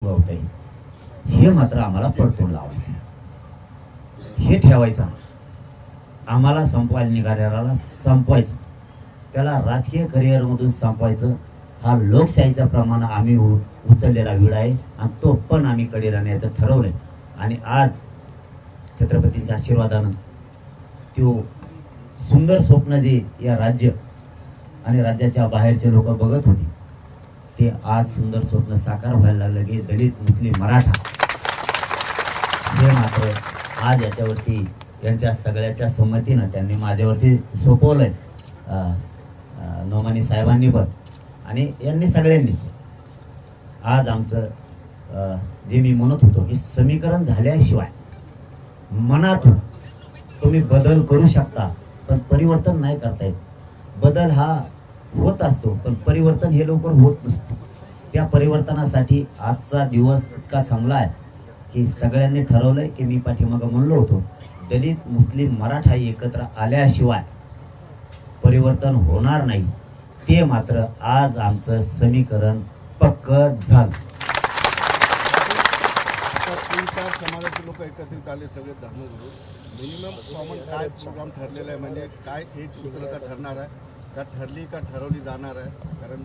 होत आहे हे मात्र आम्हाला परतून लावायचं, हे ठेवायचं. आम्हाला संपवायला निघालेला संपवायचं, त्याला राजकीय करिअरमधून संपवायचं. हा लोकशाहीच्या प्रमाणे आम्ही उचललेला विडा आहे आणि तो पण आम्ही कडेला न्यायचं ठरवलंय. आणि आज छत्रपतींच्या आशीर्वादानं तो सुंदर स्वप्न जे या राज्य आणि राज्याच्या बाहेरचे लोक बघत होते ते आज सुंदर स्वप्न साकार व्हायला लागलं की दलित मुस्लिम मराठा हे मात्र आज याच्यावरती यांच्या सगळ्याच्या संमतीनं त्यांनी माझ्यावरती सोपवलंय. नोमानी साहेबांनी पण आणि यांनी सगळ्यांनीच आज आमचं जे मी म्हणत होतो की समीकरण झाल्याशिवाय मनातून तुम्ही बदल करू शकता पण परिवर्तन नाही करता येत. बदल हा होत असतो पण परिवर्तन हे लवकर होत नसतं. त्या परिवर्तनासाठी आजचा दिवस इतका चांगला आहे की सगळ्यांनी ठरवलंय की मी पाठीमागं म्हणलो होतो दलित मुस्लिम मराठा एकत्र आल्याशिवाय परिवर्तन होणार नाही. ते मात्र आज आमचं समीकरण पक्क झालं. समाजाचे लोक एकत्रित आले सगळे धर्मगुरू. मिनिमम कॉमन काय प्रोग्राम ठरलेला आहे, म्हणजे काय एक सूत्रता ठरणार आहे का, ठरली का ठरवली जाणार आहे? कारण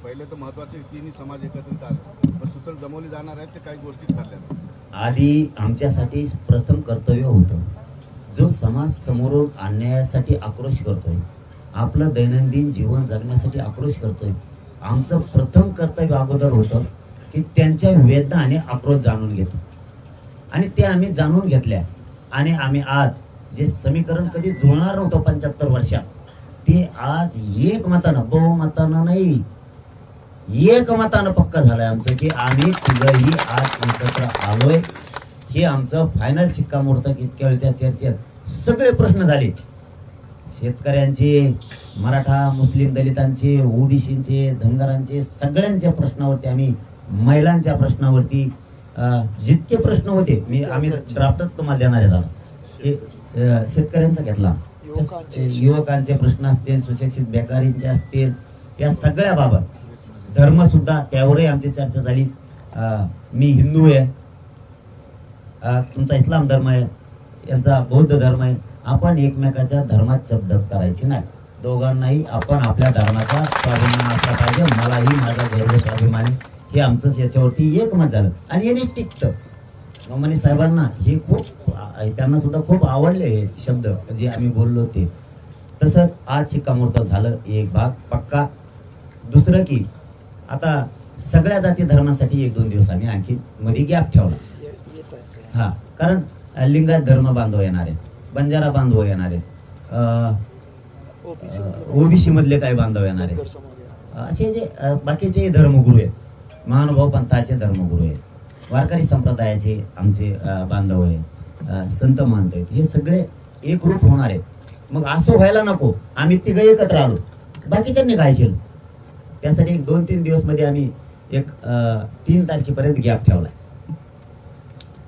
पहिले तर महत्वाचे तिन्ही समाज एकत्रित आले पण सूत्र जमवली जाणार आहे, ते काही गोष्टी ठरल्या. आधी आमच्यासाठी प्रथम कर्तव्य होतं, जो समाज समोरून अन्यायासाठी आक्रोश करतोय, आपलं दैनंदिन जीवन जगण्यासाठी आक्रोश करतोय, आमचं प्रथम कर्तव्य अगोदर होतं की त्यांच्या वेदना आणि आक्रोश जाणून घेतो. आणि ते आम्ही जाणून घेतल्या आणि आम्ही आज जे समीकरण कधी जुळणार नव्हतं 75 वर्षात ते आज एकमतानं, बहुमतानं नाही एकमतानं पक्का झालंय आमचं की आम्ही तिघही आज एकत्र आलोय. हे आमचं फायनल शिक्कामोर्तब. इतक्या वेळच्या चर्चेत सगळे प्रश्न झाले, शेतकऱ्यांचे, मराठा मुस्लिम दलितांचे, ओबीसींचे, धनगरांचे, सगळ्यांच्या प्रश्नावरती आम्ही, महिलांच्या प्रश्नावरती जितके प्रश्न होते आम्ही ड्राफ्टच तुम्हाला देणार आहे. शेतकऱ्यांचा घेतला, युवकांचे प्रश्न असतील, सुशिक्षित बेकारींचे असतील, या सगळ्या बाबत, धर्म सुद्धा त्यावरही आमची चर्चा झाली. मी हिंदू आहे, तुमचा इस्लाम धर्म आहे, यांचा बौद्ध धर्म आहे. आपण एकमेकाच्या धर्मात चपडप करायची नाही. दोघांनाही आपण आपल्या धर्माचा स्वाभिमान असला पाहिजे. मलाही माझा गौरव स्वाभिमान, हे आमचंच याच्यावरती एकमत झालं आणि याने टिकतं. नोमानी साहेबांना हे खूप, त्यांना सुद्धा खूप आवडले हे शब्द जे आम्ही बोललो ते. तसंच आज शिक्कामोर्तब झालं एक भाग पक्का. दुसरं की आता सगळ्या जाती धर्मासाठी 1-2 दिवस आम्ही आणखी मध्ये गॅप ठेवला. हा, कारण लिंगायत धर्म बांधव येणार आहेत, बंजारा बांधव येणार आहेत, ओबीसी मधले काही बांधव येणार आहेत, असे जे बाकीचे धर्मगुरू आहेत, महानुभाव पंथाचे धर्मगुरू आहेत, वारकरी संप्रदायाचे आमचे बांधव आहेत, संत महंत आहेत, हे सगळे एकरूप होणार आहेत. मग असं व्हायला नको आम्ही तिघं एकत्र आलो, बाकीच्यांनी काय केलं. त्यासाठी 2-3 दिवस मध्ये आम्ही 3 तारखेपर्यंत गॅप ठेवलाय.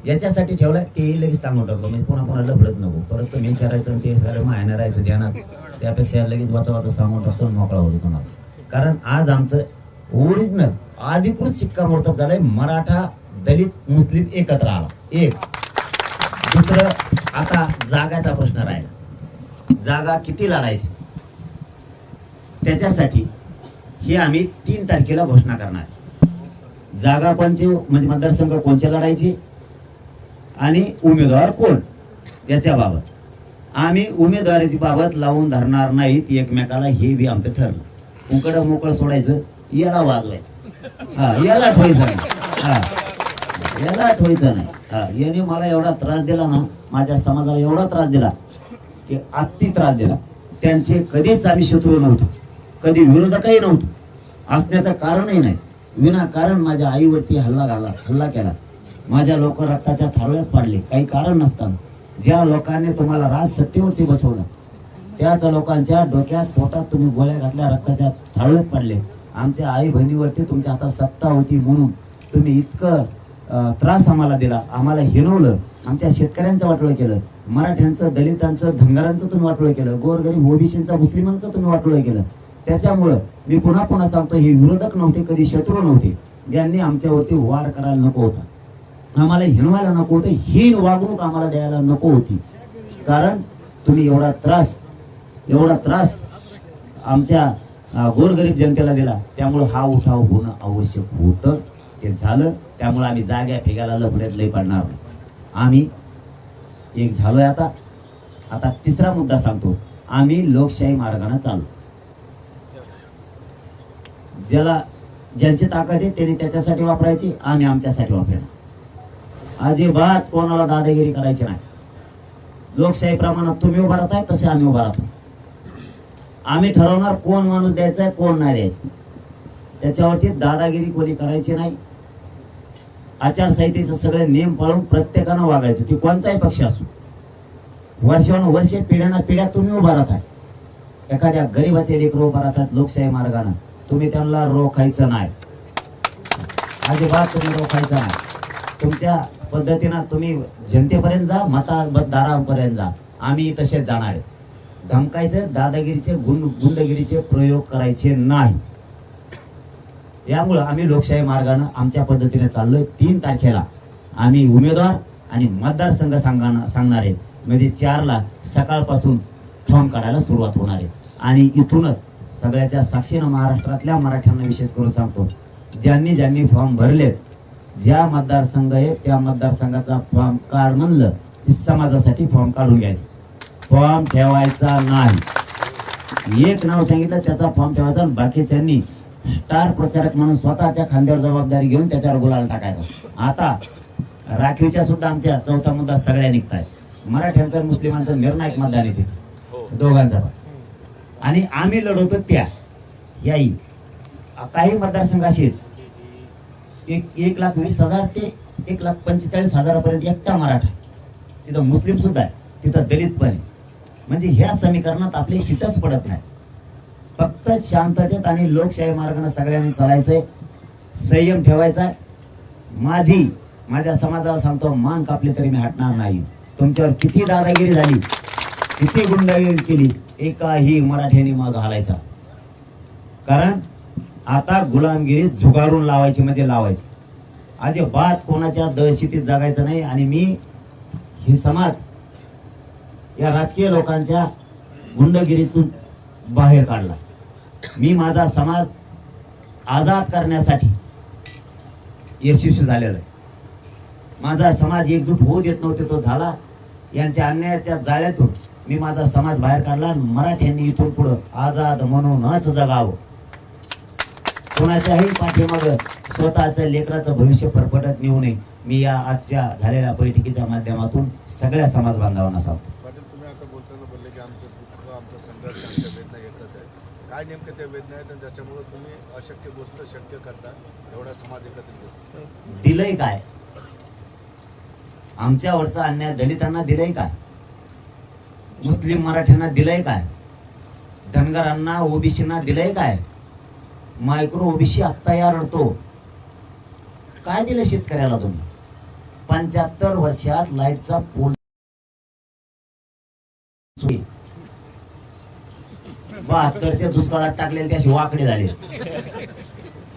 याच्यासाठी ठेवलाय ते लगेच सांगून टाकलो, म्हणजे पुन्हा लफडत नको परत तुम्ही विचारायचं आणि ते सगळं मायनं राहायचं ध्यानात. त्यापेक्षा लगेच वाचा सांगून टाकतो, मोकळा होतो तुम्हाला. कारण आज आमचं ओरिजिनल अधिकृत शिक्कामोर्तब झालंय, मराठा दलित मुस्लिम एकत्र आला. एक. दुसरं, आता जागाचा प्रश्न राहिला, जागा किती लढायची त्याच्यासाठी हे आम्ही 3 तारखेला घोषणा करणार. जागा कोणची, म्हणजे मतदारसंघ कोणचे लढायचे आणि उमेदवार कोण, याच्या बाबत आम्ही उमेदवाराची बाबत लावून धरणार नाहीत एकमेकाला, हे बी आमचं ठरलं. उकडं मोकळं सोडायचं, याला वाजवायचं, हा याला ठेवायचं नाही, हा याला ठेवायचं नाही. हा, याने मला एवढा त्रास दिला ना, माझ्या समाजाला एवढा त्रास दिला की अति त्रास दिला. त्यांचे कधीच आम्ही शत्रू नव्हतो, कधी विरोधकही नव्हतो, असण्याचं कारणही नाही. विनाकारण माझ्या आईवरती हल्ला केला, माझ्या लोक रक्ताच्या थारोळ्यात पाडले काही कारण नसताना. ज्या लोकांनी तुम्हाला राज सत्तेवरती बसवलं त्याच लोकांच्या डोक्यात पोटात तुम्ही गोळ्या घातल्या, रक्ताच्या थारोळ्यात पाडले. आमच्या आई बहिणीवरती तुमच्या हातात सत्ता होती म्हणून तुम्ही इतकं त्रास आम्हाला दिला, आम्हाला हिणवलं, आमच्या शेतकऱ्यांचं वाटोळं केलं, मराठ्यांचं, दलितांचं, धनगरांचं तुम्ही वाटोळं केलं, गोरगरीब ओबीसींचं, मुस्लिमांचं तुम्ही वाटोळं केलं. त्याच्यामुळं मी पुन्हा सांगतो, हे विरोधक नव्हते, कधी शत्रू नव्हते. ज्यांनी आमच्यावरती वार करायला नको होता, आम्हाला हिणवायला नको होतं, हीन वागणूक आम्हाला द्यायला नको होती. कारण तुम्ही एवढा त्रास आमच्या गोरगरीब जनतेला दिला, त्यामुळं हा उठाव होणं आवश्यक होतं. ते झालं, त्यामुळे आम्ही जाग्या फेगायला लफड्यात लई पडणार नाही. आम्ही एक झालोय. आता तिसरा मुद्दा सांगतो. आम्ही लोकशाही मार्गाने चालू. ज्यांची ताकद आहे त्यांनी त्याच्यासाठी वापरायची, आम्ही आमच्यासाठी वापरणार. अजिबात कोणाला दादागिरी करायची नाही. लोकशाही प्रमाणात तुम्ही उभा राहताय तसे आम्ही उभा राहतो. आम्ही ठरवणार कोण माणूस द्यायचा आहे, कोण नाही द्यायचं. त्याच्यावरती दादागिरी कोणी करायची नाही. आचारसंहितेचे सगळे नियम पाळून प्रत्येकानं वागायचं, ती कोणताही पक्ष असो. वर्षानुवर्षे पिढ्याना पिढ्या तुम्ही उभा राहताय. एखाद्या गरीबाचे लेकरं उभा राहतात लोकशाही मार्गाने, तुम्ही त्यांना रोखायचं नाही. अजिबात तुम्ही रोखायचं नाही. तुमच्या पद्धतीनं तुम्ही जनतेपर्यंत जा, मतदारांपर्यंत जा. आम्ही तसेच जाणार आहे. धमकायचे, दादागिरीचे, गुंडगिरीचे प्रयोग करायचे नाही. यामुळं आम्ही लोकशाही मार्गाने आमच्या पद्धतीने चाललोय. 3 तारखेला आम्ही उमेदवार आणि मतदारसंघ सांगणार आहेत. म्हणजे 4ला सकाळपासून फॉर्म काढायला सुरुवात होणार आहे. आणि इथूनच सगळ्याच्या साक्षीनं महाराष्ट्रातल्या मराठ्यांना विशेष करून सांगतो, ज्यांनी फॉर्म भरलेत, ज्या मतदारसंघ आहे त्या मतदारसंघाचा फॉर्म काढ म्हणलं की समाजासाठी फॉर्म काढून घ्यायचा. फॉर्म ठेवायचा नाही. एक नाव सांगितलं त्याचा फॉर्म ठेवायचा आणि बाकीच्यांनी स्टार प्रचारक म्हणून स्वतःच्या खांद्यावर जबाबदारी घेऊन त्याच्यावर गुलाल टाकायचा. आता राखीवच्या सुद्धा आमच्या 4था मुद्दा सगळ्या निघताय. मराठ्यांचा मुस्लिमांचा निर्णायक मतदान येते दोघांचा. आणि आम्ही लढवतो त्या याही काही मतदारसंघ असे 1,20,000 ते 1,45,000 एकटा मराठा. तिथं मुस्लिम सुद्धा आहे, तिथं दलित पण आहे. म्हणजे ह्या समीकरणात आपले शिटच पडत नाही. फक्त शांततेत आणि लोकशाही मार्गाने सगळ्यांनी चालायचंय, संयम ठेवायचा. माझ्या समाजाला सांगतो, मान कापली तरी मी हटणार नाही. तुमच्यावर किती दादागिरी झाली, किती गुंडागिरी केली, एकाही मराठ्याने मग घालायचा. कारण आता गुलामगिरी झुगारून लावायची म्हणजे लावायची. अजिबात कोणाच्या दहशतीत जगायचं नाही. आणि मी ही समाज या राजकीय लोकांच्या गुंडगिरीतून बाहेर काढला. मी माझा समाज आजाद करण्यासाठी यशस्वी झालेला आहे. माझा समाज एकजूट होऊ देत नव्हते, तो झाला. यांच्या अन्यायाच्या जाळ्यातून मी माझा समाज बाहेर काढला. मराठ्यांनी इथून पुढे आजाद म्हणूनच जगावं. कोणाच्याही पाठीमागं स्वतःचं लेकराचं भविष्य फरफटत नेऊ नये. मी या आजच्या झालेल्या बैठकीच्या माध्यमातून सगळ्या समाज बांधवांना सांगतो. पाटील, तुम्ही आता बोलताना बोलले की आमचं दुःख, आमचा संघर्ष, आमच्या वेदना एकच आहे. काय नेमकं त्या वेदना आहेत आणि त्याच्यामुळे तुम्ही अशक्य गोष्ट शक्य करता, एवढा समाज एकत्रित दिलंय काय? आमच्यावरचा अन्याय दलितांना दिलंय काय? मुस्लिम मराठ्यांना दिलंय काय? धनगरांना ओबीसीना दिलंय काय? मायक्रो ओबीसी आत्ता या रडतो. काय दिलं शेतकऱ्याला तुम्ही? 75 वर्षात लाईटचा पोल 72च्या दुष्काळात टाकलेले त्याशी वाकडे झाले,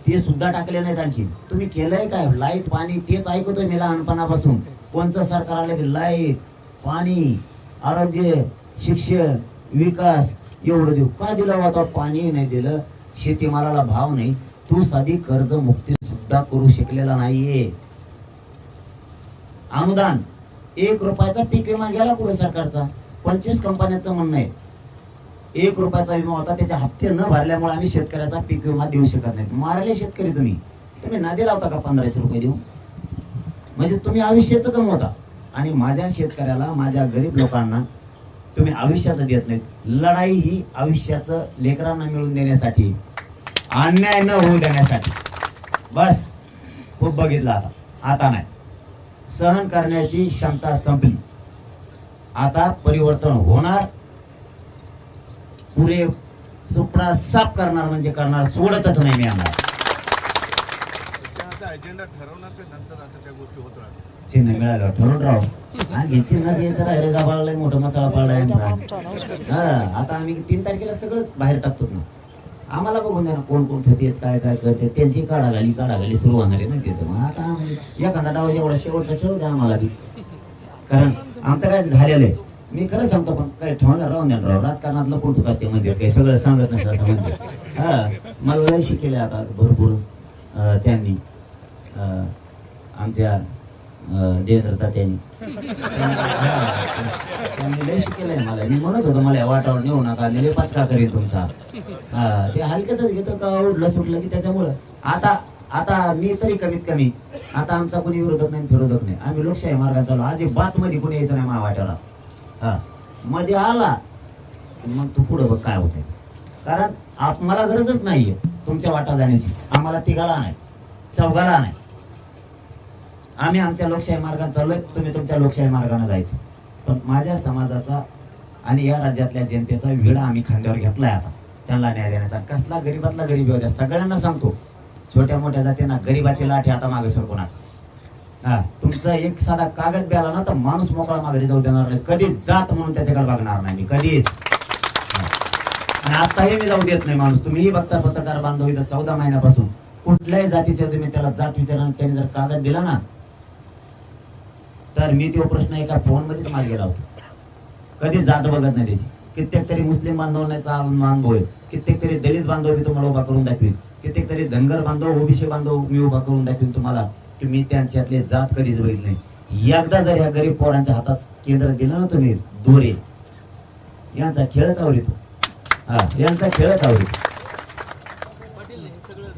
ते सुद्धा टाकले नाहीत. आणखी तुम्ही केलंय काय? लाईट पाणी तेच ऐकतोय मी लहानपणापासून. कोणचं सरकार आलं की लाईट पाणी आरोग्य शिक्षण विकास एवढं देऊ. काय दिलं होता? पाणी नाही दिलं, शेतीमालाला भाव नाही. तू साधी कर्जमुक्ती सुद्धा करू शकलेला नाहीये. अनुदान 1 रुपयाचा पीक विमा गेला पुढे सरकारचा. 25 कंपन्यांचं म्हणणं आहे 1 रुपयाचा विमा होता, त्याचे हप्ते न भरल्यामुळे आम्ही शेतकऱ्याचा पीक विमा देऊ शकत नाही. मारले शेतकरी. तुम्ही नादी लावता का 1500 रुपये देऊ? म्हणजे तुम्ही आयुष्याचं कमवता आणि माझ्या शेतकऱ्याला, माझ्या गरीब लोकांना तुम्ही आयुष्याचं देत नाहीत. लढाई ही आयुष्याचं लेकरांना मिळवून देण्यासाठी, अन्याय न होऊ देण्यासाठी. बस खूप बघितलं आता नाही. सहन करण्याची क्षमता संपली. आता परिवर्तन होणार. पुरे सुपडा साफ करणार म्हणजे करणार, सोडतच नाही मी आणणार. अजेंडा ठरवणार ते नंतर आता त्या गोष्टी होत राहतात. चिन्ह मिळालं ठरवून राहू. हा चिन्ह यायचं राहिलं का बाळलाय मोठं मसाला पाळलाय. हा आता आम्ही 3 तारखेला सगळं बाहेर टाकतो ना. आम्हाला बघून द्या ना कोण कोण ठेवते काय काय करते त्यांची काढागाली सुरू होणार आहे ना तिथं. मग आता एखादा डाव एवढा शेवटचा खेळू द्या आम्हाला बी, कारण आमचं काय झालेलं आहे. मी खरं सांगतो पण काय ठेवणार राहून द्या राव, राजकारणातलं कोण ठेवत असते मंदिर काही सगळं सांगत नसतं असं म्हणते. हा मला लय शिकेले आता भरपूर त्यांनी आमच्या देवेंद्र तात्यांनी त्यांनी लय शिकेलंय मला. मी म्हणत होतो मला वाटावर नेऊ नका, लय पाचका करेल तुमचा. हा ते हलक्यातच घेतो का उडलं सुटलं की त्याच्यामुळं आता मी तरी कमीत कमी आता आमचा कोणी विरोधक नाही फिरोधक नाही, आम्ही लोकशाही मार्गाने चालू. अजिबात मध्ये कोणी यायचं नाही माझ्या वाट्याला. हा मध्ये आला मग तू पुढं बघ काय होतंय, कारण मला गरजच नाहीये तुमच्या वाटा जाण्याची. आम्हाला तिघाला नाही चौघाला नाही, आम्ही आमच्या लोकशाही मार्गाने चाललोय, तुम्ही तुमच्या लोकशाही मार्गाने जायचं. पण माझ्या समाजाचा आणि या राज्यातल्या जनतेचा वेढा आम्ही खांद्यावर घेतलाय आता त्यांना न्याय देण्याचा. कसला गरीबातला गरीब होत्या सगळ्यांना सांगतो, छोट्या मोठ्या जातींना गरीबाची लाठी आता मागे सरकून. हा तुमचा एक साधा कागद बी आला ना तर माणूस मोकळा माघारी जाऊ देणार नाही, कधीच जात म्हणून त्याच्याकडे बघणार नाही मी कधीच. आणि आताही मी जाऊ देत नाही माणूस. तुम्हीही बघता पत्रकार बांधव इथं 14 महिन्यापासून कुठल्याही जातीचे तुम्ही त्याला जात विचारा, त्याने जर कागद दिला ना तर मी तो प्रश्न एका फोन मध्येच मागे गेला होतो. कधी जात बघत नाही त्याची. कित्येक तरी मुस्लिम बांधवांचा अनुभव आहे, कित्येक तरी दलित बांधव मी तुम्हाला उभा करून दाखवीन, कित्येक तरी धनगर बांधव ओबीसी बांधव मी उभा करून दाखवीन तुम्हाला की मी त्यांच्यातले जात कधीच बघितले नाही. एकदा जर ह्या गरीब पोरांच्या हातात केंद्र दिलं ना तुम्ही दोरे, यांचा खेळच आवडतो. हा यांचा खेळच आवडतो. पाटील हे सगळं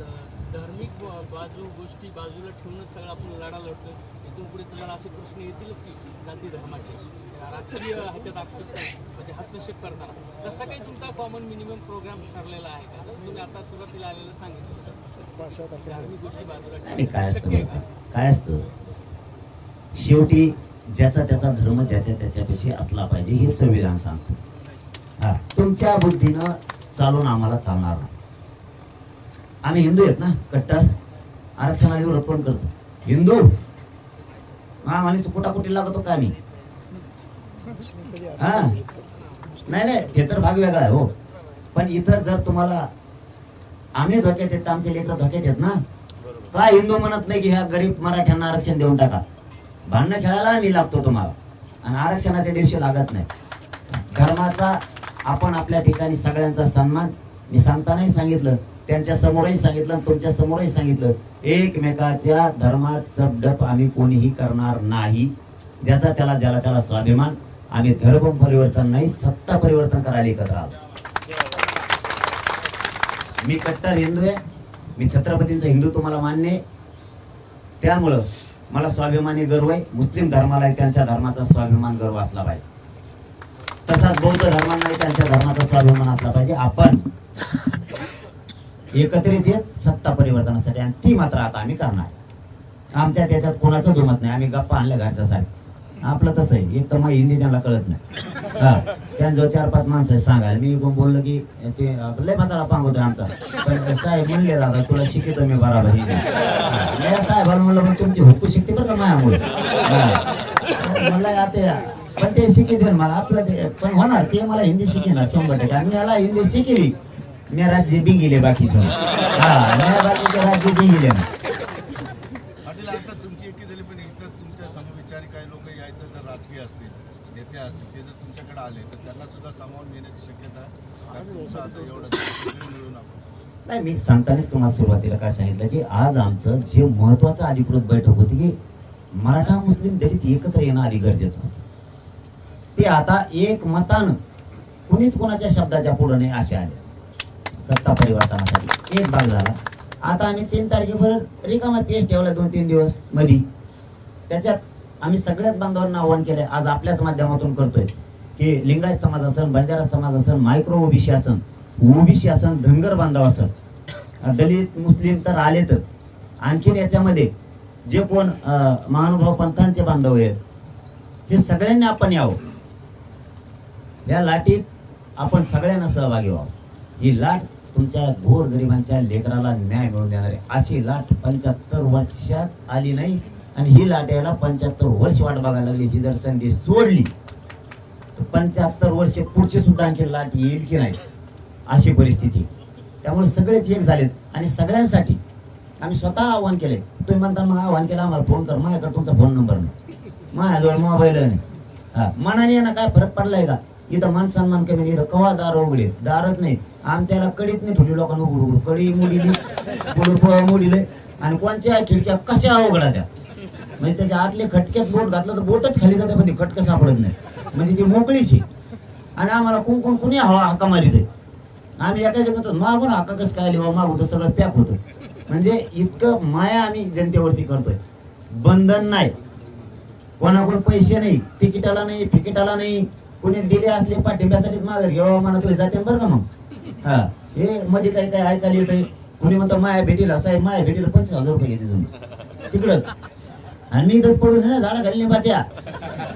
धार्मिक बाजू गोष्टी बाजूला ठेवूनच सगळं आपण लढा लढतो. इथून पुढे तुम्हाला असे प्रश्न येतीलच की गांधी धर्माचे राजकीय ह्याच्यात आक्षेप म्हणजे हस्तक्षेप करताना तसा काही तुमचा कॉमन मिनिमम प्रोग्राम ठरलेला आहे का? तुम्ही आता सुरुवातीला आलेलं सांगितलं धार्मिक गोष्टी बाजूला आणि काय असतं काय असतं, शेवटी ज्याचा त्याचा धर्म ज्याच्या त्याच्यापेक्षा असला पाहिजे हे संविधान सांगतो. हा तुमच्या बुद्धीनं चालून आम्हाला चालणार नाही. आम्ही हिंदू आहेत ना, कट्टर. आरक्षणाला विरोध कोण करतो? हिंदू. आम्हाला तू कुटाकुटी लागतो का आम्ही? हा नाही ते तर भाग वेगळा आहे हो. पण इथं जर तुम्हाला आम्ही धोक्यात येत आमचे लेकर धोक्यात येत ना, काय हिंदू म्हणत नाही की ह्या गरीब मराठ्यांना आरक्षण देऊन टाका. भांडणं खेळायला आम्ही लागतो तुम्हाला, आणि आरक्षणाच्या दिवशी लागत नाही. धर्माचा आपण आपल्या ठिकाणी सगळ्यांचा सन्मान, मी सांगतानाही सांगितलं, त्यांच्या समोरही सांगितलं आणि तुमच्या समोरही सांगितलं, एकमेकाच्या धर्मात चपडप आम्ही कोणीही करणार नाही. ज्याचा ज्याला त्याला स्वाभिमान. आम्ही धर्म परिवर्तन नाही, सत्ता परिवर्तन करायला एकत्र आलो. मी कट्टर हिंदू आहे, मी छत्रपतींचा हिंदू तुम्हाला मान्य आहे, त्यामुळं मला स्वाभिमानी गर्व आहे. मुस्लिम धर्माला त्यांच्या धर्माचा स्वाभिमान गर्व असला पाहिजे, तसाच बौद्ध धर्मांना त्यांच्या धर्माचा स्वाभिमान असला पाहिजे. आपण एकत्रित येत सत्ता परिवर्तनासाठी, आणि ती मात्र आता आम्ही करणार. आमच्या त्याच्यात कोणाचं जमत नाही, आम्ही गप्पा आणल्या घरच्यासाठी. आपलं तसं आहे, एक तर मग हिंदी त्यांना कळत नाही. हा त्यांचं 4-5 माणसं सांगायला मी बोललो की ते लय मसाला पांगवतोय आमचा. पण साहेब म्हणले दादा तुला शिकतो मी बराबर हिंदी. साहेबाला म्हणलं पण तुमची हुकू शिकते बरं का मायामुळे. मला आता पण ते शिकते मला आपलं ते पण होणार, ते मला हिंदी शिकेना 100%. आणि मला हिंदी शिकली मी राज्य बी गेले बाकीचं. हा मी बाकीचे राज्य बी गेले ना. पाटील आता तुमची एकी झाली, पण इतर तुमच्या समविचारी काही लोक यायचं जर राजकीय असतील नेते असतील ते जर तुमच्याकडे आले तर त्यांना सुद्धा सामावून घेण्याची शक्यता आहे. आता एवढं मिळून आपण नाही, मी सांगतानाच तुम्हाला सुरुवातीला काय सांगितलं की आज आमचं जे महत्वाचं अधिकृत बैठक होती की मराठा मुस्लिम दलित एकत्र येणं आधी गरजेचं होतं. ते आता एक मतानं कुणीच कोणाच्या शब्दाच्या पुढे नाही असे आले. सत्ता परिवर्तनासाठी एक भाग झाला. आता आम्ही 3 तारखेपर्यंत रिकामा पेज ठेवला 2-3 दिवस मधी. त्याच्यात आम्ही सगळ्याच बांधवांना आव्हान केलंय, आज आपल्याच माध्यमातून करतोय की लिंगायत समाज असेल, बंजारा समाज असेल, मायक्रो ओबीसी असेल, ओबीसी असेल, धनगर बांधव असेल, दलित मुस्लिम तर आलेतच. आणखीन याच्यामध्ये जे कोण महानुभाव पंथांचे बांधव आहेत हे सगळ्यांनी आपण यावं. या लाटीत आपण सगळ्यांना सहभागी व्हावं. ही लाट तुमच्या गोर गरिबांच्या लेकराला न्याय मिळवून देणार आहे. अशी लाट 75 वर्षात आली नाही, आणि ही लाट यायला 75 वर्ष वाट बघायला लागली. ही जर संधी सोडली तर 75 वर्षे पुढची सुद्धा आणखी लाट येईल की नाही अशी परिस्थिती. त्यामुळे सगळेच एक झालेत आणि सगळ्यांसाठी आम्ही स्वतः आव्हान केले. तुम्ही म्हणता मग आव्हान केलं आम्हाला फोन कर, माझ्याकडे तुमचा फोन नंबर नाही, माझ्याजवळ मोबाईल नाही. हा मनाने ना काय फरक पडलाय का? इथं मान सन्मान कमी नाही, इथं कवा दार उघडे, दारच नाही आमच्याला, कडीत नाही ठेवली लोकांना उघड उघड, कडी मोडीली, मोडीले आणि कोणच्या खिडक्या कशा उघडा त्या, म्हणजे त्याच्या आतले खटक्यात बोट घातलं तर बोटच खाली जाते, पण ती खटकं सापडत नाही, म्हणजे ती मोकळीची. आणि आम्हाला कोण कुणी हवा हाका मारित आहे. आम्ही एका म्हणतो मागून हाका कसं काय लिहा, मागून तर सगळं पॅक होतं. म्हणजे इतकं माया आम्ही जनतेवरती करतोय. बंधन नाही, कोणाकडून पैसे नाही, तिकिटाला नाही, फिकिटाला नाही, कुणी दिले असले पाठिंब्यासाठीच मागे घ्यावा म्हणा तुम्ही जाते बरं का. मग हा हे मध्ये काही काय ऐकायला येतंय, कुणी म्हणतं माया भेटीला साहेब, माया भेटीला 25,000 रुपये घेते तुम्ही तिकडच, आणि मी इथं पडून ना झाडा घाली बाच्या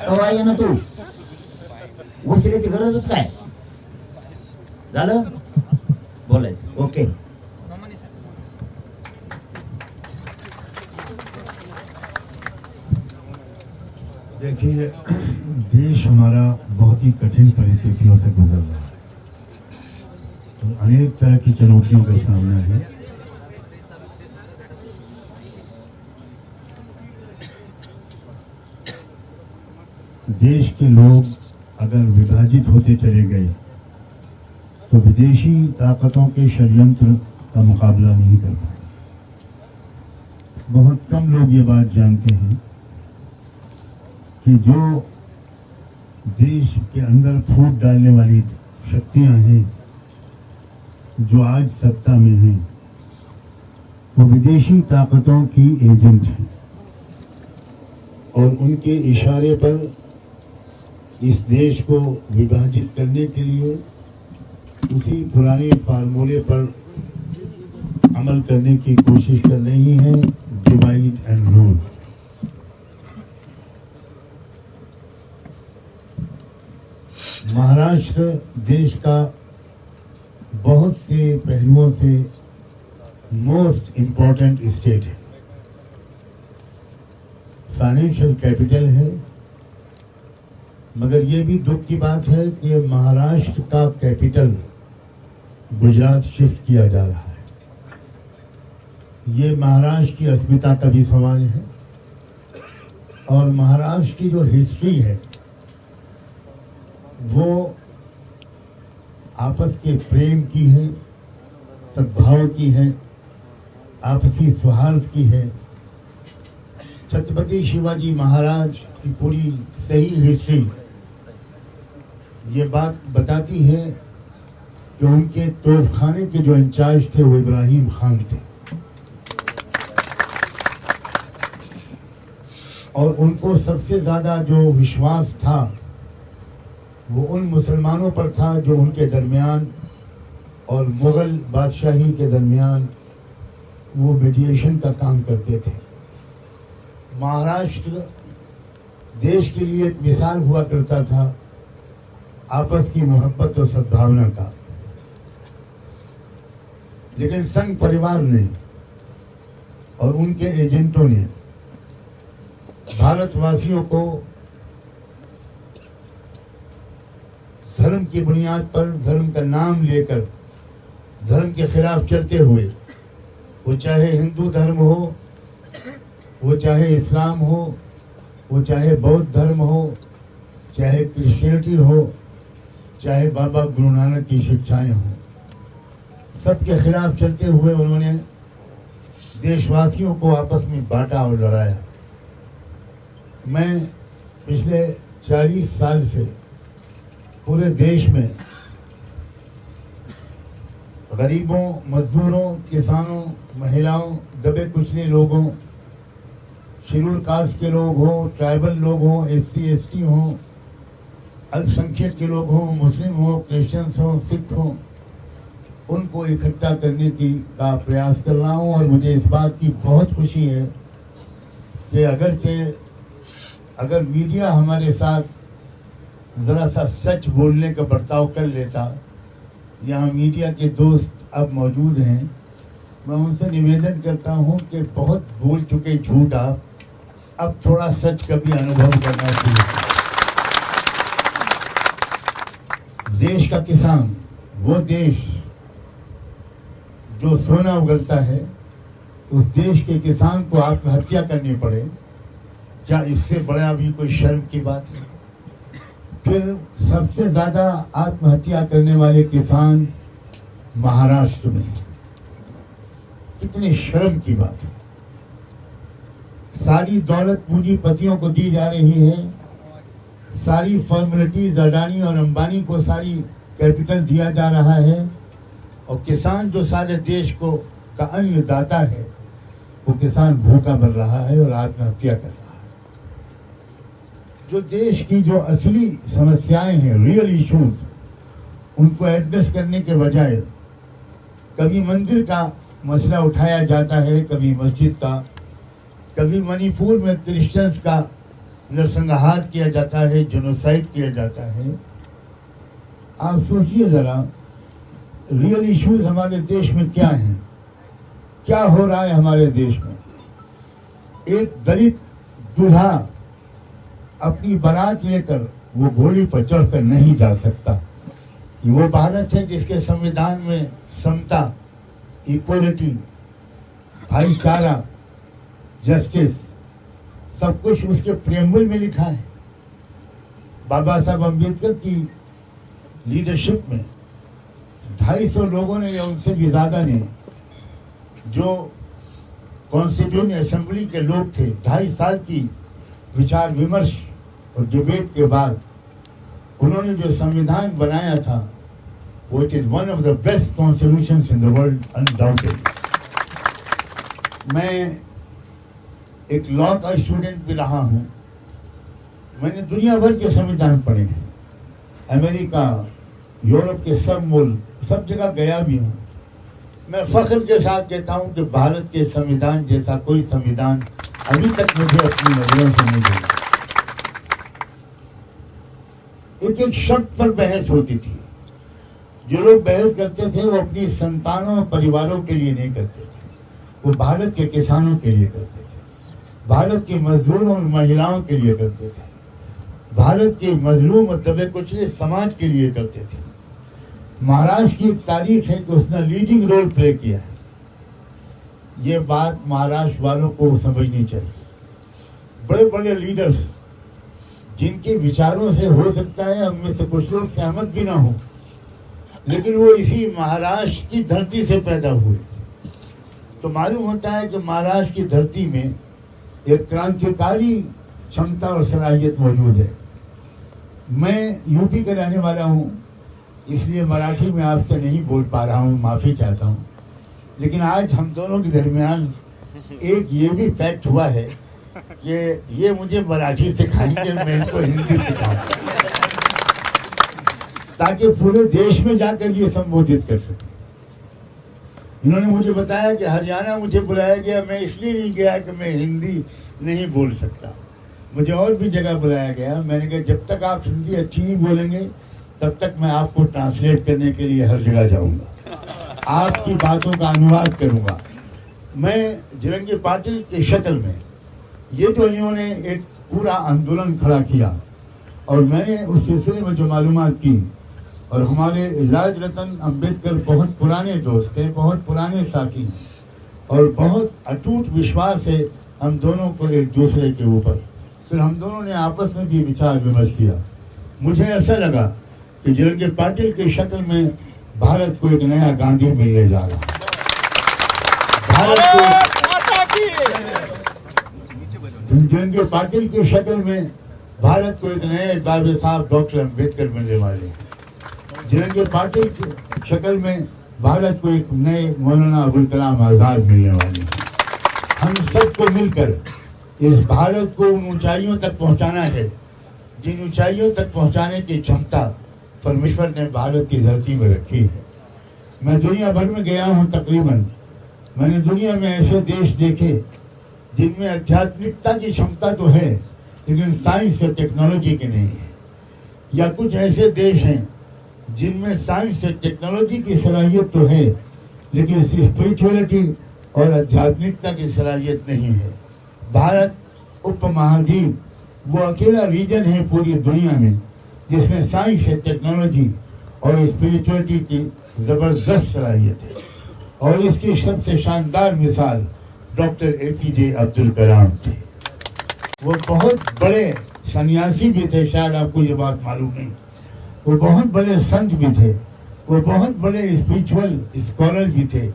कवा ये ना तू, वशिलेची गरजच काय झालं बोलायचं. ओके देखिए, देश हमारा बहुत ही कठिन परिस्थितियों से गुजर रहा है, तो अनेक तरह की चुनौतियों का सामना है. देश के लोग अगर विभाजित होते चले गए तो विदेशी ताकतों के षड्यंत्र का मुकाबला नहीं कर पाए. बहुत कम लोग ये बात जानते हैं कि जो देश के अंदर फूट डालने वाली शक्तियां हैं, जो आज सत्ता में हैं, वो विदेशी ताकतों की एजेंट हैं और उनके इशारे पर इस देश को विभाजित करने के लिए उसी पुराने फार्मूले पर अमल करने की कोशिश कर रही है, डिवाइड एंड रूल. महाराष्ट्र देश का बहुत से पहलुओं से मोस्ट इम्पोर्टेंट स्टेट है, फाइनेंशियल कैपिटल है, मगर ये भी दुख की बात है कि महाराष्ट्र का कैपिटल गुजरात शिफ्ट किया जा रहा है. ये महाराष्ट्र की अस्मिता का भी सवाल है और महाराष्ट्र की जो हिस्ट्री है वो आपस के प्रेम की है, सद्भाव की है, आपसी सौहार्द की है. छत्रपति शिवाजी महाराज की पूरी सही हिस्ट्री ये बात बताती है कि उनके तोपखाने के जो इंचार्ज थे वो इब्राहिम खान थे और उनको सबसे ज्यादा जो विश्वास था वो उन मुसलमानों पर था जो उनके दरमियान और मुगल बादशाही के दरमियान वो मीडिएशन का काम करते थे. महाराष्ट्र देश के लिए एक मिसाल हुआ करता था आपस की मोहब्बत और सद्भावना का, लेकिन संघ परिवार ने और उनके एजेंटों ने भारतवासियों को धर्म की बुनियाद पर, धर्म का नाम लेकर धर्म के खिलाफ चलते हुए, वो चाहे हिंदू धर्म हो, वो चाहे इस्लाम हो, वो चाहे बौद्ध धर्म हो, चाहे क्रिश्चियनिटी हो, चाहे बाबा गुरु नानक की शिक्षाएं हो, सबके खिलाफ चलते हुए उन्होंने देशवासियों को आपस में बांटा और लड़ाया. मैं पिछले 40 साल से पूरे देश में गरीबों, मजदूरों, किसानों, महिलाओं, दबे कुचले लोगों, शेड्यूल कास्ट के लोग हों, ट्राइबल लोग हों, SC ST हों, अल्पसंख्यक के लोग हों, मुस्लिम हों, क्रिश्चियंस हों, सिख हों, उनको इकट्ठा करने की का प्रयास कर रहा हूं. और मुझे इस बात की बहुत खुशी है कि अगर मीडिया हमारे साथ जरा सा सच बोलने का बर्ताव कर लेता, यहाँ मीडिया के दोस्त अब मौजूद हैं, मैं उनसे निवेदन करता हूँ कि बहुत बोल चुके झूठ आप, अब थोड़ा सच का भी अनुभव करना चाहिए. देश का किसान, वो देश जो सोना उगलता है उस देश के किसान को आत्महत्या करनी पड़े, क्या इससे बड़ा भी कोई शर्म की बात है? फिर सबसे ज्यादा आत्महत्या करने वाले किसान महाराष्ट्र में हैं। कितनी शर्म की बात है। सारी दौलत पूंजीपतियों को दी जा रही है, सारी फॉर्मेलिटीज अडानी और अंबानी को सारी कैपिटल दिया जा रहा है, और किसान जो सारे देश को का अन्नदाता है वो किसान भूखा मर रहा है और आत्महत्या कर रहा है। जो देश की जो असली समस्याएं हैं, रियल इश्यूज, उनको एड्रेस करने के बजाय कभी मंदिर का मसला उठाया जाता है, कभी मस्जिद का, कभी मणिपुर में क्रिश्चियंस का नरसंहार किया जाता है, जेनोसाइड किया जाता है। आप सोचिए जरा, रियल इश्यूज हमारे देश में क्या हैं, क्या हो रहा है हमारे देश में। एक दलित दूल्हा अपनी बारात लेकर वो घोड़ी पर चढ़कर नहीं जा सकता। वो भारत है जिसके संविधान में समता, इक्वलिटी, भाईचारा, जस्टिस सब कुछ उसके प्रेम्बल में लिखा है। बाबा साहब अम्बेडकर की लीडरशिप में 250 लोगों ने या उनसे भी ज्यादा ने, जो कॉन्स्टिट्यूएंट असेंबली के लोग थे, 2.5 साल की विचार विमर्श और डिबेट के बाद उन्होंने जो संविधान बनाया था, वो it is one of the best constitutions in the world undoubtedly. मैं एक लॉ का स्टूडेंट भी रहा हूं। मैंने दुनिया भर के संविधान पढ़े हैं, अमेरिका, यूरोप के सब मुल्क, सब जगह गया भी हूं। मैं फख्र के साथ कहता हूं कि भारत के संविधान जैसा कोई संविधान अभी तक मुझे अपनी नजरों से नहीं मिला। एक एक शब्द पर बहस होती थी। जो लोग बहस करते थे वो अपनी संतानों और परिवारों के लिए नहीं करते थे, वो भारत के किसानों के लिए करते थे, भारत के मजदूरों और महिलाओं के लिए करते थे, भारत के मजलूम और दबे कुचले समाज के लिए करते थे। महाराष्ट्र की एक तारीख है कि उसने लीडिंग रोल प्ले किया है। ये बात महाराष्ट्र वालों को समझनी चाहिए। बड़े बड़े लीडर्स जिनके विचारों से हो सकता है उनमें से कुछ लोग सहमत भी ना हो, लेकिन वो इसी महाराष्ट्र की धरती से पैदा हुए, तो मालूम होता है कि महाराष्ट्र की धरती में एक क्रांतिकारी क्षमता और सलाहियत मौजूद है। मैं यूपी का रहने वाला हूँ, इसलिए मराठी में आपसे नहीं बोल पा रहा हूँ, माफी चाहता हूँ। लेकिन आज हम दोनों के दरमियान एक ये भी फैक्ट हुआ है कि ये मुझे मराठी सिखाएंगे, मैं इनको हिंदी सिखाऊंगा, ताकि पूरे देश में जाकर ये संबोधित कर सके। इन्होंने मुझे बताया कि हरियाणा मुझे बुलाया गया, मैं इसलिए नहीं गया कि मैं हिंदी नहीं बोल सकता। मुझे और भी जगह बुलाया गया, मैंने कहा जब तक आप हिंदी अच्छी नहीं बोलेंगे तब तक मैं आपको ट्रांसलेट करने के लिए हर जगह जाऊंगा, आपकी बातों का अनुवाद करूंगा। मैं जिरंगी पाटिल की शक्ल में ये जो इन्होंने एक पूरा आंदोलन खड़ा किया, और मैंने उस सिलसिले में जो मालूमात की, और हमारे लाल रतन अम्बेडकर बहुत पुराने दोस्त थे, बहुत पुराने साथी, और बहुत अटूट विश्वास है हम दोनों को एक दूसरे के ऊपर। फिर हम दोनों ने आपस में भी विचार विमर्श किया। मुझे ऐसा लगा कि जिरंगी पाटिल की शक्ल में भारत को एक नया गांधी मिलने जा रहा है। जिरंगी पाटिल की शक्ल में भारत को एक नए बाबा साहब डॉक्टर अम्बेडकर मिलने वाले हैं। जिरंगी पाटिल की शक्ल में भारत को एक नए मौलाना अबुल कलाम आजाद मिलने वाले हैं। हम सबको मिलकर इस भारत को उन ऊंचाइयों तक पहुंचाना है जिन ऊंचाइयों तक पहुंचाने की क्षमता परमेश्वर ने भारत की धरती में रखी है। मैं दुनिया भर में गया हूं, तकरीबन मैंने दुनिया में ऐसे देश देखे जिनमें आध्यात्मिकता की क्षमता तो है लेकिन साइंस और टेक्नोलॉजी की नहीं है, या कुछ ऐसे देश हैं जिनमें साइंस और टेक्नोलॉजी की सलाहियत तो है लेकिन स्पिरिचुअलिटी और आध्यात्मिकता की सलाहियत नहीं है। भारत उपमहाद्वीप वो अकेला रीजन है पूरी दुनिया में जिसमें साइंस है, टेक्नोलॉजी और स्पिरिचुअलिटी की जबरदस्त सलाहियत है। और इसकी सबसे शानदार मिसाल डॉक्टर APJ अब्दुल कलाम थे। वो बहुत बड़े सन्यासी भी थे, शायद आपको ये बात मालूम नहीं। वो बहुत बड़े संत भी थे, वो बहुत बड़े स्पिरिचुअल स्कॉलर भी थे।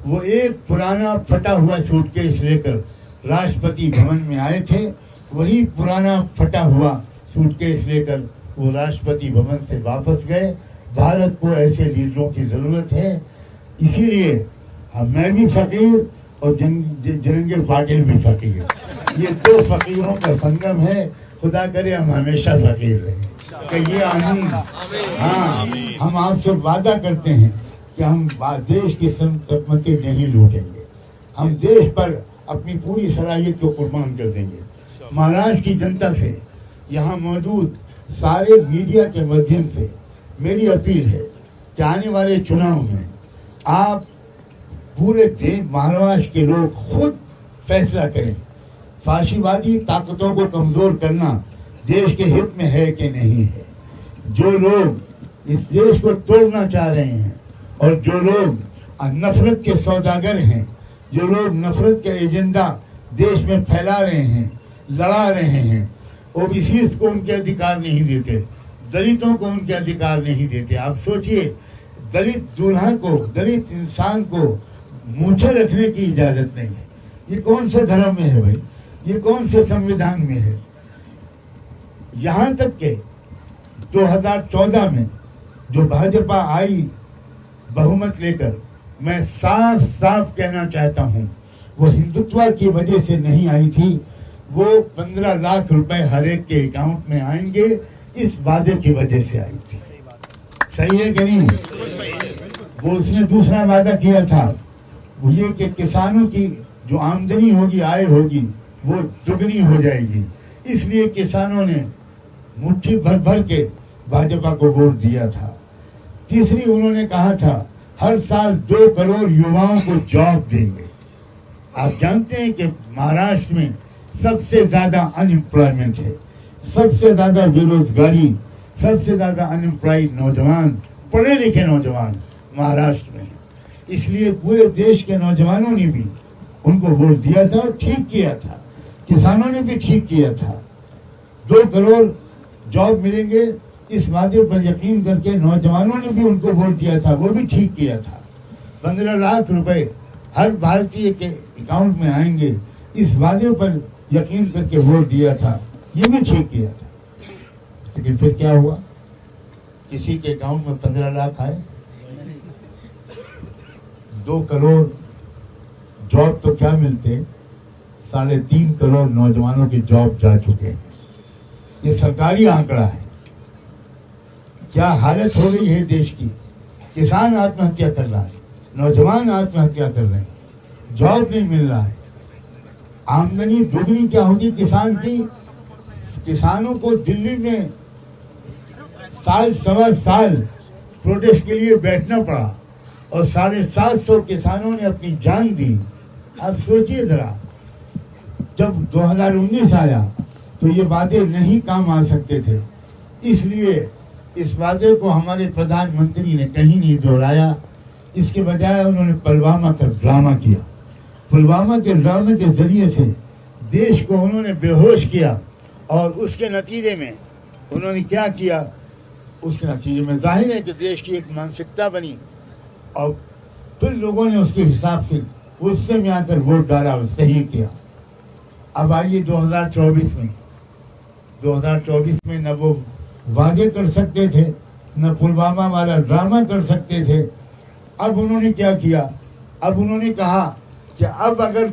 वो एक पुराना फटा हुआ सूटकेस लेकर राष्ट्रपति भवन में आए थे। वही पुराना फटा हुआ सूटकेस लेकर वो राष्ट्रपति भवन से वापस गए। भारत को ऐसे लीडरों की जरूरत है। इसीलिए अब मैं भी फकीर और जरंगे पाटिल भी फकीर, ये दो फकीरों का संगम है। खुदा करे हम हमेशा फकीर रहें। कहिए आमीन। हाँ, हम आपसे वादा करते हैं कि हम देश की संपत्ति नहीं लूटेंगे। हम देश पर अपनी पूरी सलाहियत को कुर्बान कर देंगे। महाराष्ट्र की जनता से, यहाँ मौजूद सारे मीडिया के माध्यम से मेरी अपील है कि आने वाले चुनाव में आप पूरे देश महाराष्ट्र के लोग खुद फैसला करें। फाशीवादी ताकतों को कमजोर करना देश के हित में है कि नहीं है। जो लोग इस देश को तोड़ना चाह रहे हैं और जो लोग नफरत के सौदागर हैं, जो लोग नफरत के एजेंडा देश में फैला रहे हैं, लड़ा रहे हैं, ओबीसी को उनके अधिकार नहीं देते, दलितों को उनके अधिकार नहीं देते। आप सोचिए, दलित दूल्हा को, दलित इंसान को मूछे रखने की इजाजत नहीं है। ये कौन से धर्म में है भाई? ये कौन से संविधान में है? यहाँ तक के 2014 में जो भाजपा आई बहुमत लेकर, मैं साफ साफ कहना चाहता हूँ, वो हिंदुत्व की वजह से नहीं आई थी। वो 15 लाख रुपए हर एक के अकाउंट में आएंगे, इस वादे की वजह से आई थी। सही है कि नहीं? वो उसने दूसरा वादा किया था, वो ये कि किसानों की जो आमदनी होगी, आय होगी, वो दुगनी हो जाएगी। इसलिए किसानों ने मुट्ठी भर भर के भाजपा को वोट दिया था। तीसरी, उन्होंने कहा था हर साल 2 करोड़ युवाओं को जॉब देंगे। आप जानते हैं कि महाराष्ट्र में सबसे ज्यादा अनएम्प्लॉयमेंट है, सबसे ज्यादा बेरोजगारी, सबसे ज्यादा अनएम्प्लॉयड नौजवान, पढ़े लिखे नौजवान महाराष्ट्र में। इसलिए पूरे देश के नौजवानों ने भी उनको वोट दिया था और ठीक किया था। किसानों ने भी ठीक किया था। 2 करोड़ जॉब मिलेंगे, इस वादे पर यकीन करके नौजवानों ने भी उनको वोट दिया था, वो भी ठीक किया था। 15 लाख रुपए हर भारतीय के अकाउंट में आएंगे, इस वादे पर यकीन करके वोट दिया था, ये भी ठीक किया था। लेकिन फिर क्या हुआ? किसी के अकाउंट में 15 लाख आए, 2 करोड़ जॉब तो क्या मिलते, 3.5 करोड़ नौजवानों की जॉब जा चुके हैं। ये सरकारी आंकड़ा है। क्या हालत हो गई है देश की? किसान आत्महत्या कर रहा है, नौजवान आत्महत्या कर रहे हैं, जॉब नहीं मिल रहा है। आमदनी दुगनी क्या होगी किसान की? किसानों को दिल्ली में साल सवा साल प्रोटेस्ट के लिए बैठना पड़ा और 750 किसानों ने अपनी जान दी। आप सोचिए जरा, जब 2019 आया तो ये वादे नहीं काम आ सकते थे। इसलिए इस वादे को हमारे प्रधानमंत्री ने कहीं नहीं दोहराया। इसके बजाय उन्होंने पुलवामा का ड्रामा किया। पुलवामा के ड्रामे के जरिए से देश को उन्होंने बेहोश किया और उसके नतीजे में उन्होंने क्या किया? उसके नतीजे में जाहिर है कि देश की एक मानसिकता बनी और फिर लोगों ने उसके हिसाब से उससे में आकर वोट डाला और सही किया। अब आइए 2024 में न वो वादे कर सकते थे, न पुलवामा वाला ड्रामा कर सकते थे। अब उन्होंने क्या किया? अब उन्होंने कहा कि अब अगर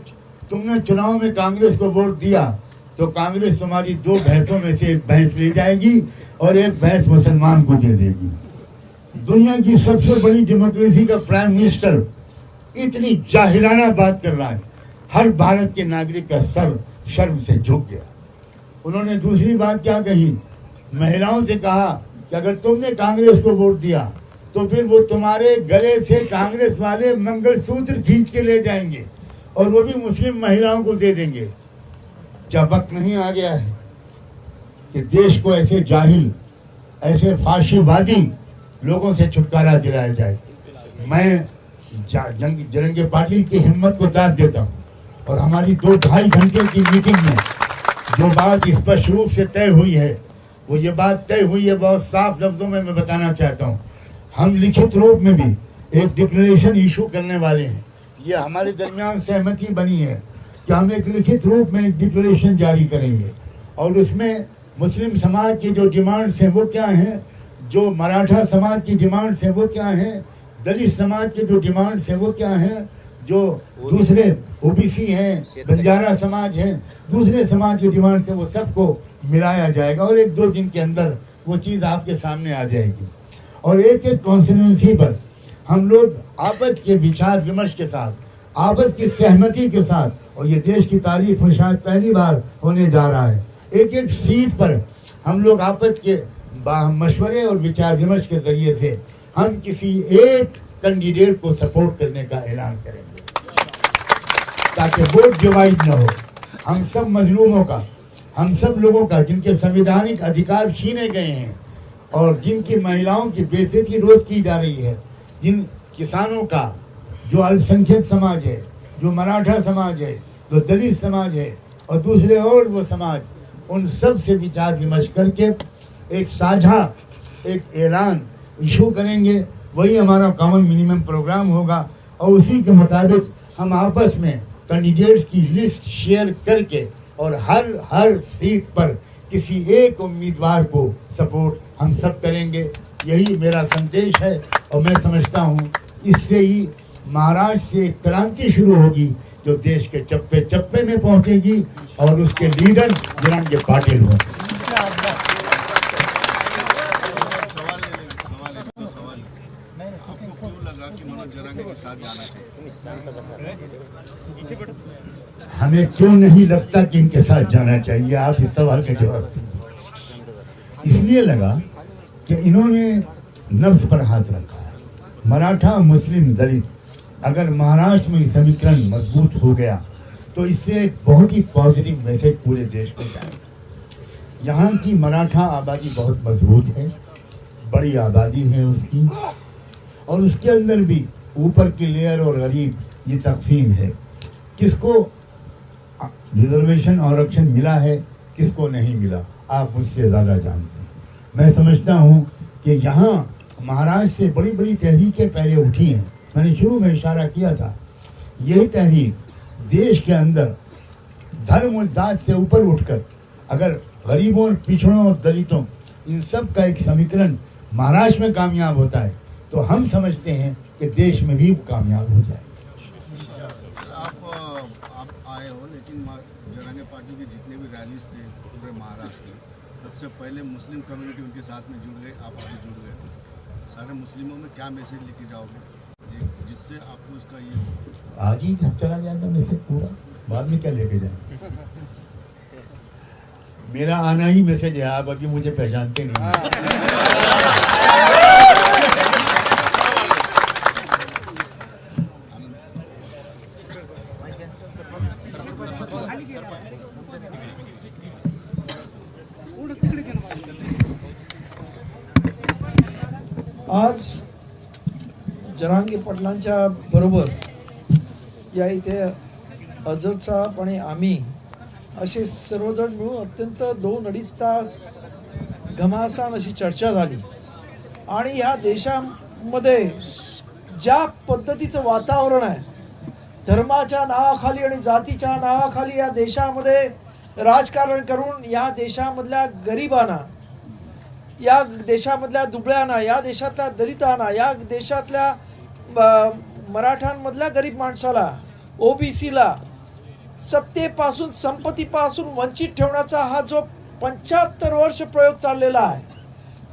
तुमने चुनाव में कांग्रेस को वोट दिया तो कांग्रेस तुम्हारी 2 भैंसों में से 1 भैंस ले जाएगी और 1 भैंस मुसलमान को दे देगी। दुनिया की सबसे बड़ी डेमोक्रेसी का प्राइम मिनिस्टर इतनी जाहिलाना बात कर रहा है, हर भारत के नागरिक का सर शर्म से झुक गया। उन्होंने दूसरी बात क्या कही? महिलाओं से कहा कि अगर तुमने कांग्रेस को वोट दिया तो फिर वो तुम्हारे गले से कांग्रेस वाले मंगलसूत्र खींच के ले जाएंगे और वो भी मुस्लिम महिलाओं को दे देंगे। क्या वक्त नहीं आ गया है कि देश को ऐसे जाहिल, ऐसे फाशीवादी लोगों से छुटकारा दिलाया जाए? मैं जरंगे पाटिल की हिम्मत को दाद देता हूँ। और हमारी 2-2.5 घंटे की मीटिंग में जो बात स्पष्ट रूप से तय हुई है, वो ये बात तय हुई है, बहुत साफ लफ्जों में मैं बताना चाहता हूँ। हम लिखित रूप में भी एक डिक्लेरेशन इशू करने वाले हैं। ये हमारे दरमियान सहमति बनी है कि हम एक लिखित रूप में एक डिक्लेरेशन जारी करेंगे और उसमें मुस्लिम समाज की जो डिमांड्स हैं वो क्या हैं, जो मराठा समाज की डिमांड्स हैं वो क्या हैं, दलित समाज की जो डिमांड्स हैं वो क्या हैं, जो दूसरे ओबीसी हैं, बंजारा समाज हैं, दूसरे समाज की डिमांड्स हैं, वो सबको मिलाया जाएगा और 1-2 दिन के अंदर वो चीज़ आपके सामने आ जाएगी। और एक कॉन्स्टिट्यूंसी पर हम लोग आपस के विचार विमर्श के साथ, आपस की सहमति के साथ, और ये देश की तारीख में शायद पहली बार होने जा रहा है, एक सीट पर हम लोग आपस के मशवरे और विचार विमर्श के जरिए से हम किसी एक कैंडिडेट को सपोर्ट करने का ऐलान करेंगे ताकि वोट डिवाइड न हो। हम सब मजलूमों का, हम सब लोगों का जिनके संवैधानिक अधिकार छीने गए हैं और जिनकी महिलाओं की बेइज्जती रोज की जा रही है, जिन किसानों का, जो अल्पसंख्यक समाज है, जो मराठा समाज है, जो दलित समाज है और दूसरे और वो समाज, उन सब से विचार विमर्श करके एक साझा एक ऐलान इशू करेंगे। वही हमारा कॉमन मिनिमम प्रोग्राम होगा और उसी के मुताबिक हम आपस में कैंडिडेट्स की लिस्ट शेयर करके और हर सीट पर किसी एक उम्मीदवार को सपोर्ट हम सब करेंगे। यही मेरा संदेश है और मैं समझता हूँ इससे ही महाराष्ट्र से एक क्रांति शुरू होगी जो देश के चप्पे चप्पे में पहुंचेगी और उसके लीडर जरंगे पाटिल हों। आपको क्यों लगा कि मनोज जरंगे के साथ जाना चाहिए? हमें क्यों नहीं लगता कि इनके साथ जाना चाहिए, आप इस सवाल का जवाब दीजिए। इसलिए लगा कि इन्होंने नफ्स पर हाथ रखा है। मराठा, मुस्लिम, दलित, अगर महाराष्ट्र में समीकरण मजबूत हो गया तो इससे एक बहुत ही पॉजिटिव मैसेज पूरे देश को जाएगा। यहाँ की मराठा आबादी बहुत मजबूत है, बड़ी आबादी है उसकी, और उसके अंदर भी ऊपर की लेयर और गरीब ये तकसीम है। किसको रिजर्वेशन आरक्षण मिला है, किसको नहीं मिला, आप मुझसे ज़्यादा जानते हैं। मैं समझता हूँ कि यहाँ महाराष्ट्र से बड़ी बड़ी तहरीकें पहले उठी हैं। मैंने शुरू में इशारा किया था, यही तहरीक देश के अंदर धर्म और जात से ऊपर उठकर अगर गरीबों, पिछड़ों और दलितों, इन सब का एक समीकरण महाराष्ट्र में कामयाब होता है तो हम समझते हैं कि देश में भी कामयाब हो जाए। आप आए हो, लेकिन जरंगे पार्टी के जितने भी रैलीज थे पूरे महाराष्ट्र में, सबसे पहले मुस्लिम कम्युनिटी उनके साथ में जुड़ गए, आप अभी जुड़ गए। सारे मुस्लिमों में क्या मैसेज लेके जाओगे जिससे आपको इसका ये आज ही चला जाएगा मैसेज पूरा, बाद में क्या लेके जाएंगे? मेरा आना ही मैसेज है, आप अभी मुझे पहचानते नहीं। आज जरांगे पाटलांच्या बरोबर या इथे अजद साहेब आणि आम्ही असे सर्वजण मिळून अत्यंत 2-2.5 तास घमासान अशी चर्चा झाली आणि ह्या देशामध्ये ज्या पद्धतीचं वातावरण आहे, धर्माच्या नावाखाली आणि जातीच्या नावाखाली या देशामध्ये राजकारण करून या देशामधल्या गरिबांना, या देशामधल्या दुबळ्यांना, या देशातल्या दलितांना, या देशातल्या मराठ्यांमधल्या गरीब माणसाला, ओबीसीला सत्तेपासून, संपत्तीपासून वंचित ठेवण्याचा हा जो 75 वर्ष प्रयोग चाललेला आहे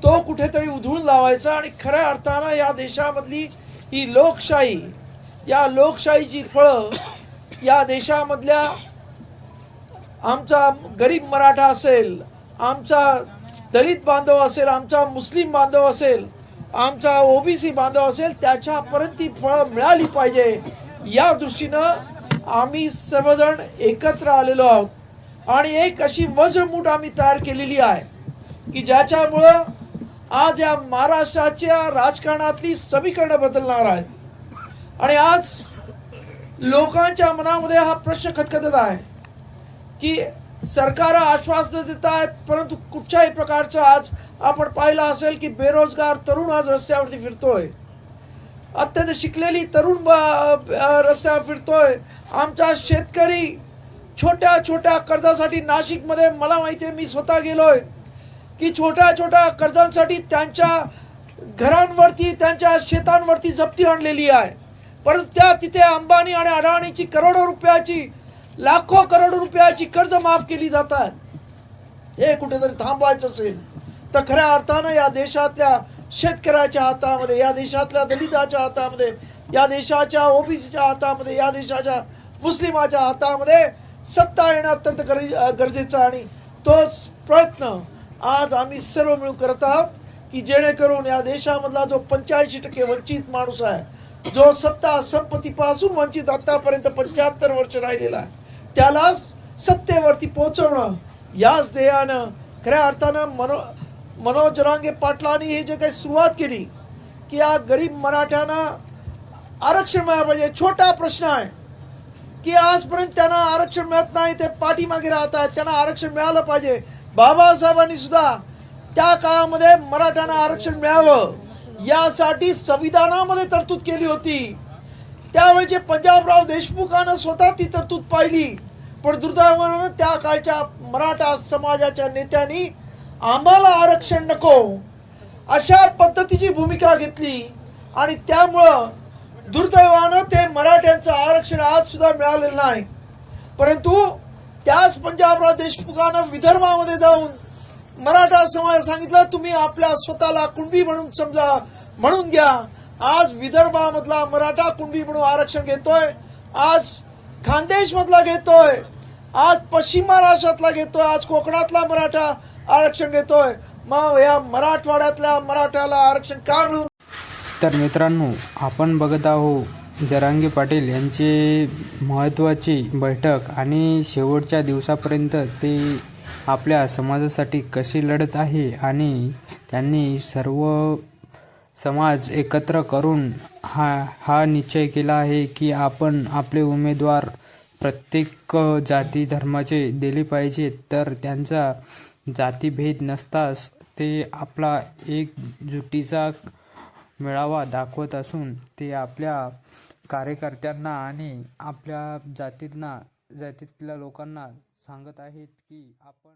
तो कुठेतरी उधळून लावायचा आणि खऱ्या अर्थानं या देशामधली ही लोकशाही, या लोकशाहीची फळं या देशामधल्या आमचा गरीब मराठा असेल, आमचा दलित बांधव असेल, आमचा मुस्लिम बांधव असेल, आमचा ओबीसी बांधव असेल, त्याच्यापर्यंत ती फळं मिळाली पाहिजे या दृष्टीनं आम्ही सर्वजण एकत्र आलेलो आहोत आणि एक अशी वज्रमूठ आम्ही तयार केलेली आहे की ज्याच्यामुळं आज या महाराष्ट्राच्या राजकारणातली समीकरणं बदलणार आहेत आणि आज लोकांच्या मनामध्ये हा प्रश्न खतखतत आहे की सरकार आश्वासन देत आहेत, परंतु कुठच्याही प्रकारचं आज आपण पाहिलं असेल की बेरोजगार तरुण आज रस्त्यावरती फिरतोय, अत्यंत शिकलेली तरुण रस्त्यावर फिरतोय. आमचा शेतकरी छोट्या छोट्या कर्जासाठी नाशिकमध्ये, मला माहिती आहे, मी स्वतः गेलोय की छोट्या छोट्या कर्जांसाठी त्यांच्या घरांवरती, त्यांच्या शेतांवरती जप्ती आणलेली आहे. परंतु त्या तिथे अंबानी आणि अडाणीची करोडो रुपयाची, लाखो करोडो रुपयाची कर्ज माफ केली जातात. हे कुठेतरी थांबवायचं असेल तर खऱ्या अर्थानं या देशातल्या शेतकऱ्याच्या हातामध्ये, या देशातल्या दलिताच्या हातामध्ये, या देशाच्या ओबीसीच्या हातामध्ये, या देशाच्या मुस्लिमाच्या हातामध्ये सत्ता येणं अत्यंत गरजेचं आहे. आणि तोच प्रयत्न आज आम्ही सर्व मिळून करत आहोत की जेणेकरून या देशामधला जो 85% वंचित माणूस आहे, जो सत्ता संपत्तीपासून वंचित आतापर्यंत 75 वर्ष राहिलेला आहे, त्याला सत्तेवरती पोहोचवणं याच ध्येयानं खऱ्या अर्थानं मनोज जरांगे पाटलांनी हे जे काही सुरुवात केली की या गरीब मराठ्यांना आरक्षण मिळालं पाहिजे. छोटा प्रश्न आहे की आजपर्यंत त्यांना आरक्षण मिळत नाही, ते पाठीमागे राहत आहेत, त्यांना आरक्षण मिळालं पाहिजे. बाबासाहेबांनी सुद्धा त्या काळामध्ये मराठ्यांना आरक्षण मिळावं यासाठी संविधानामध्ये तरतूद केली होती. त्यावेळेचे पंजाबराव देशमुखानं स्वतः ती तरतूद पाहिली, पण दुर्दैवानं त्या काळच्या मराठा समाजाच्या नेत्यांनी आम्हाला आरक्षण नको अशा पद्धतीची भूमिका घेतली आणि त्यामुळं दुर्दैवानं ते मराठ्यांचं आरक्षण आज सुद्धा मिळालेलं नाही. परंतु त्याच पंजाबराव देशमुखानं विदर्भामध्ये जाऊन मराठा समाजाला सांगितलं, तुम्ही आपल्या स्वतःला कुणबी म्हणून समजा, म्हणून घ्या. आज विदर्भामधला मराठा कुणबी म्हणून आरक्षण घेतोय, आज खानदेश मधला घेतोय, आज पश्चिम महाराष्ट्रातला घेतोय, आज कोकणातला मराठा आरक्षण घेतोय. मग या मराठवाड्यातल्या मराठ्याला आरक्षण का मिळून? तर मित्रांनो, आपण बघत आहोत जरांगे पाटील यांची महत्त्वाची बैठक आणि शेवटच्या दिवसापर्यंत ते आपल्या समाजासाठी कशी लढत आहे आणि त्यांनी सर्व समाज एकत्र करून हा निश्चय केला आहे की आपण आपले उमेदवार प्रत्येक जाती धर्माचे दिले पाहिजेत. तर त्यांचा जातीभेद नसताच ते आपला एकजुटीचा मेळावा दाखवत असून ते आपल्या कार्यकर्त्यांना आणि आपल्या जातीतल्या लोकांना सांगत आहेत की आपण